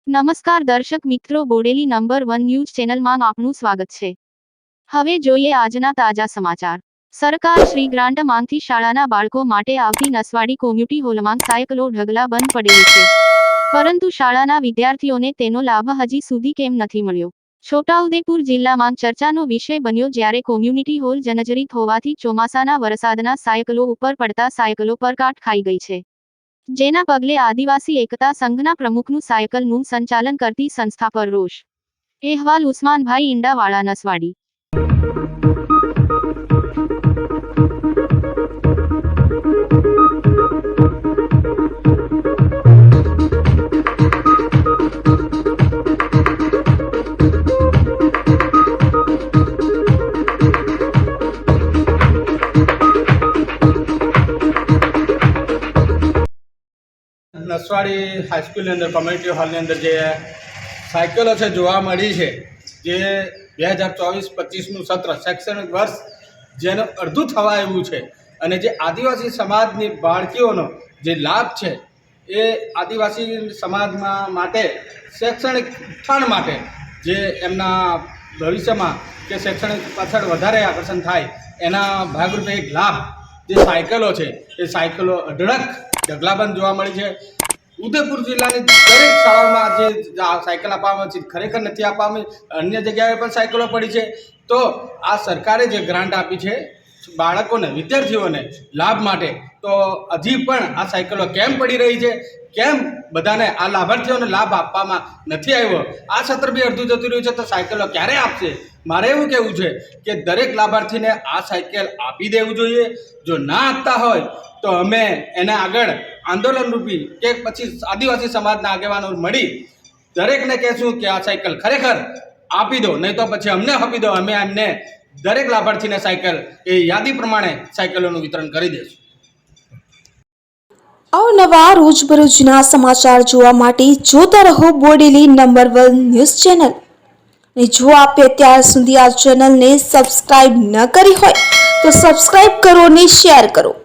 નમસ્કાર દર્શક મિત્રો, બોડેલી નંબર 1 ન્યૂઝ ચેનલમાં આપનું સ્વાગત છે। હવે જોઈએ આજના તાજા સમાચાર। સરકાર શ્રી ગ્રાન્ટ માંગથી શાળાના બાળકો માટે આવતી નસવાડી કોમ્યુનિટી હોલમાં સાયકલો ઢગલાબંધ પડેલી છે, પરંતુ શાળાના વિદ્યાર્થીઓને તેનો લાભ હજી સુધી કેમ નથી મળ્યો? છોટાઉદેપુર જિલ્લામાં ચર્ચાનો વિષય બન્યો જ્યારે કોમ્યુનિટી હોલ જર્જરિત હોવાથી ચોમાસાના વરસાદના સાયકલો ઉપર પડતા સાયકલો પર કાટ ખાઈ ગઈ છે, જેના પગલે આદિવાસી એકતા સંઘના પ્રમુખનું સાયકલનું સંચાલન કરતી સંસ્થા પર રોષ। અહેવાલ ઉસ્માનભાઈ ઈંડાવાળા, નસવાડી। નસવાડી હાઈસ્કૂલની અંદર કોમ્યુનિટી હોલની અંદર જે સાયકલો છે જોવા મળી છે, જે 2024-25નું સત્ર શૈક્ષણિક વર્ષ જેનું અડધું થવા આવ્યું છે, અને જે આદિવાસી સમાજની બાળકીઓનો જે લાભ છે એ આદિવાસી સમાજમાં માટે શૈક્ષણિક ઉત્થાન માટે જે એમના ભવિષ્યમાં કે શૈક્ષણિક પાછળ વધારે આકર્ષણ થાય એના ભાગરૂપે એક લાભ જે સાયકલો છે એ સાયકલો અઢળક ઢગલાબંધ જોવા મળી છે। ઉદયપુર જિલ્લાની દરેક શાળાઓમાં જે સાયકલ આપવામાં છે ખરેખર નથી આપવામાં, અન્ય જગ્યાએ પણ સાયકલો પડી છે। તો આ સરકારે જે ગ્રાન્ટ આપી છે બાળકોને, વિદ્યાર્થીઓને લાભ માટે, તો હજી પણ આ સાયકલો કેમ પડી રહી છે? કેમ બધાને આ લાભાર્થીઓને લાભ આપવામાં નથી આવ્યો? આ સત્ર બી અડધું જતું રહ્યું છે, તો સાયકલો ક્યારે આપશે? મારે એવું કહેવું છે કે દરેક લાભાર્થીને આ સાયકલ આપી દેવું જોઈએ। જો ના આપતા હોય તો અમે એને આગળ આંદોલનરૂપી કે પછી આદિવાસી સમાજના આગેવાનો મળી દરેકને કહેશું કે આ સાયકલ ખરેખર આપી દો, નહીં તો પછી અમને આપી દો, અમે એમને દરેક લાભાર્થીને સાયકલ એ યાદી પ્રમાણે સાયકલોનું વિતરણ કરી દઈશું। અવનવા રોજબરોજના સમાચાર જોવા માટે જોતા રહો બોડેલી નંબર 1 ન્યૂઝ ચેનલ। અને જો આપે અત્યાર સુધી આ ચેનલને સબસ્ક્રાઇબ ન કરી હોય તો સબસ્ક્રાઇબ કરો અને શેર કરો।